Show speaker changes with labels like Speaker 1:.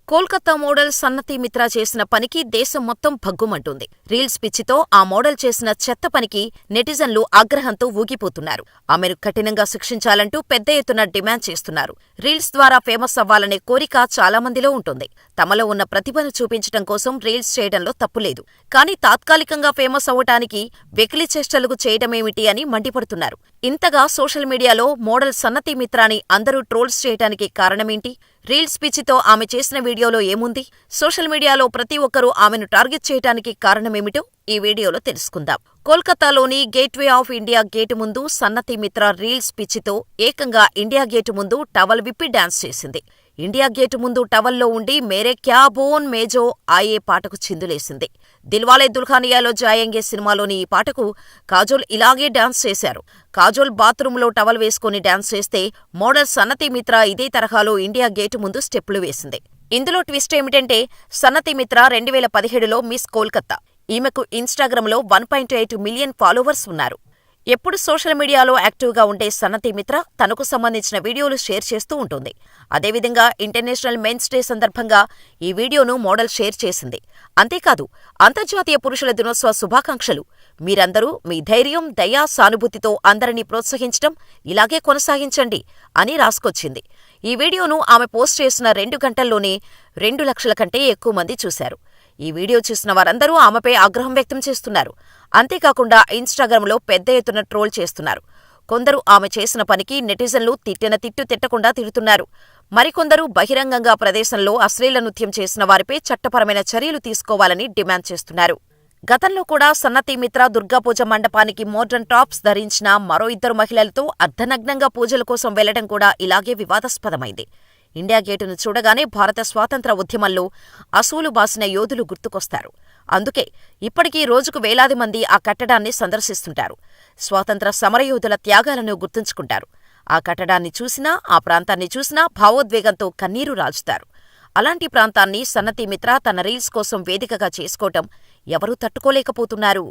Speaker 1: Kolkata model సన్నతి Mitra చేసిన పనికి దేశం మొత్తం భగ్గుమంటోంది. రీల్స్ పిచ్చితో ఆ మోడల్ చేసిన చెత్త పనికి నెటిజన్లు ఆగ్రహంతో ఊగిపోతున్నారు. ఆమెను కఠినంగా శిక్షించాలంటూ పెద్ద ఎత్తున డిమాండ్ చేస్తున్నారు. రీల్స్ ద్వారా ఫేమస్ అవ్వాలనే కోరిక చాలా మందిలో ఉంటుంది. తమలో ఉన్న ప్రతిభను చూపించటం కోసం రీల్స్ చేయడంలో తప్పులేదు. కానీ తాత్కాలికంగా ఫేమస్ అవ్వటానికి వెకిలి చేష్టలకు చేయటమేమిటి అని మండిపడుతున్నారు. ఇంతగా సోషల్ మీడియాలో మోడల్ సన్నతి మిత్రాని అందరూ ట్రోల్స్ చేయటానికి కారణమేంటి? రీల్స్ పిచ్చితో ఆమె చేసిన వీడియోలో ఏముంది? సోషల్ మీడియాలో ప్రతి ఒక్కరూ ఆమెను టార్గెట్ చేయటానికి కారణమేమిటో ఈ వీడియోలో తెలుసుకుందాం. కోల్కతాలోని గేట్వే ఆఫ్ ఇండియా గేటు ముందు సన్నతి మిత్రా రీల్స్ పిచ్చితో ఏకంగా ఇండియా గేటు ముందు టవల్ విప్పి డాన్స్ చేసింది. ఇండియా గేటు ముందు టవల్లో ఉండి మేరే క్యా బోన్ మేజో ఆయే పాటకు చిందులేసింది. దిల్వాలే దుల్హనియాలో జాయేంగే సినిమాలోని ఈ పాటకు కాజోల్ ఇలాగే డాన్స్ చేశారు. కాజోల్ బాత్రూంలో టవల్ వేసుకుని డాన్స్ చేస్తే మోడల్ సన్నతి మిత్రా ఇదే తరహాలో ఇండియా గేటు ముందు స్టెప్పులు వేసింది. ఇందులో ట్విస్ట్ ఏమిటంటే సన్నతి మిత్రా 2017లో మిస్ కోల్కతా. ఈమెకు ఇన్స్టాగ్రామ్లో 1.8 మిలియన్ ఫాలోవర్స్ ఉన్నారు. ఎప్పుడు సోషల్ మీడియాలో యాక్టివ్గా ఉండే సన్నతి మిత్రా తనకు సంబంధించిన వీడియోలు షేర్ చేస్తూ ఉంటుంది. అదేవిధంగా ఇంటర్నేషనల్ మెన్స్ డే సందర్భంగా ఈ వీడియోను మోడల్ షేర్ చేసింది. అంతేకాదు అంతర్జాతీయ పురుషుల దినోత్సవ శుభాకాంక్షలు. మీరందరూ మీ ధైర్యం, దయ, సానుభూతితో అందరినీ ప్రోత్సహించటం ఇలాగే కొనసాగించండి అని రాసుకొచ్చింది. ఈ వీడియోను ఆమె పోస్ట్ చేసిన 2 గంటల్లోనే 2 లక్షల కంటే ఎక్కువ మంది చూశారు. ఈ వీడియో చూసిన వారందరూ ఆమెపై ఆగ్రహం వ్యక్తం చేస్తున్నారు. అంతేకాకుండా ఇన్స్టాగ్రామ్లో పెద్ద ఎత్తున ట్రోల్ చేస్తున్నారు. కొందరు ఆమె చేసిన పనికి నెటిజన్లు తిట్టిన తిట్టు తిట్టకుండా తిడుతున్నారు. మరికొందరు బహిరంగంగా ప్రదేశంలో అశ్లీల నృత్యం చేసిన వారిపై చట్టపరమైన చర్యలు తీసుకోవాలని డిమాండ్ చేస్తున్నారు. గతంలో కూడా సన్నతి మిత్రా దుర్గాపూజ మండపానికి మోడ్రన్ టాప్స్ ధరించిన మరో 2 మహిళలతో అర్ధనగ్నంగా పూజల కోసం వెళ్లడం కూడా ఇలాగే వివాదాస్పదమైంది. ఇండియా గేటును చూడగానే భారత స్వాతంత్ర్య ఉద్యమంలో అసూలు బాసిన యోధులు గుర్తుకొస్తారు. అందుకే ఇప్పటికీ రోజుకు వేలాది మంది ఆ కట్టడాన్ని సందర్శిస్తుంటారు. స్వాతంత్ర్య సమరయోధుల త్యాగాలను గుర్తుంచుకుంటారు. ఆ కట్టడాన్ని చూసినా, ఆ ప్రాంతాన్ని చూసినా భావోద్వేగంతో కన్నీరు రాల్చుతారు. అలాంటి ప్రాంతాన్ని సన్నతి మిత్రా తన రీల్స్ కోసం వేదికగా చేసుకోవటం ఎవరూ తట్టుకోలేకపోతున్నారు.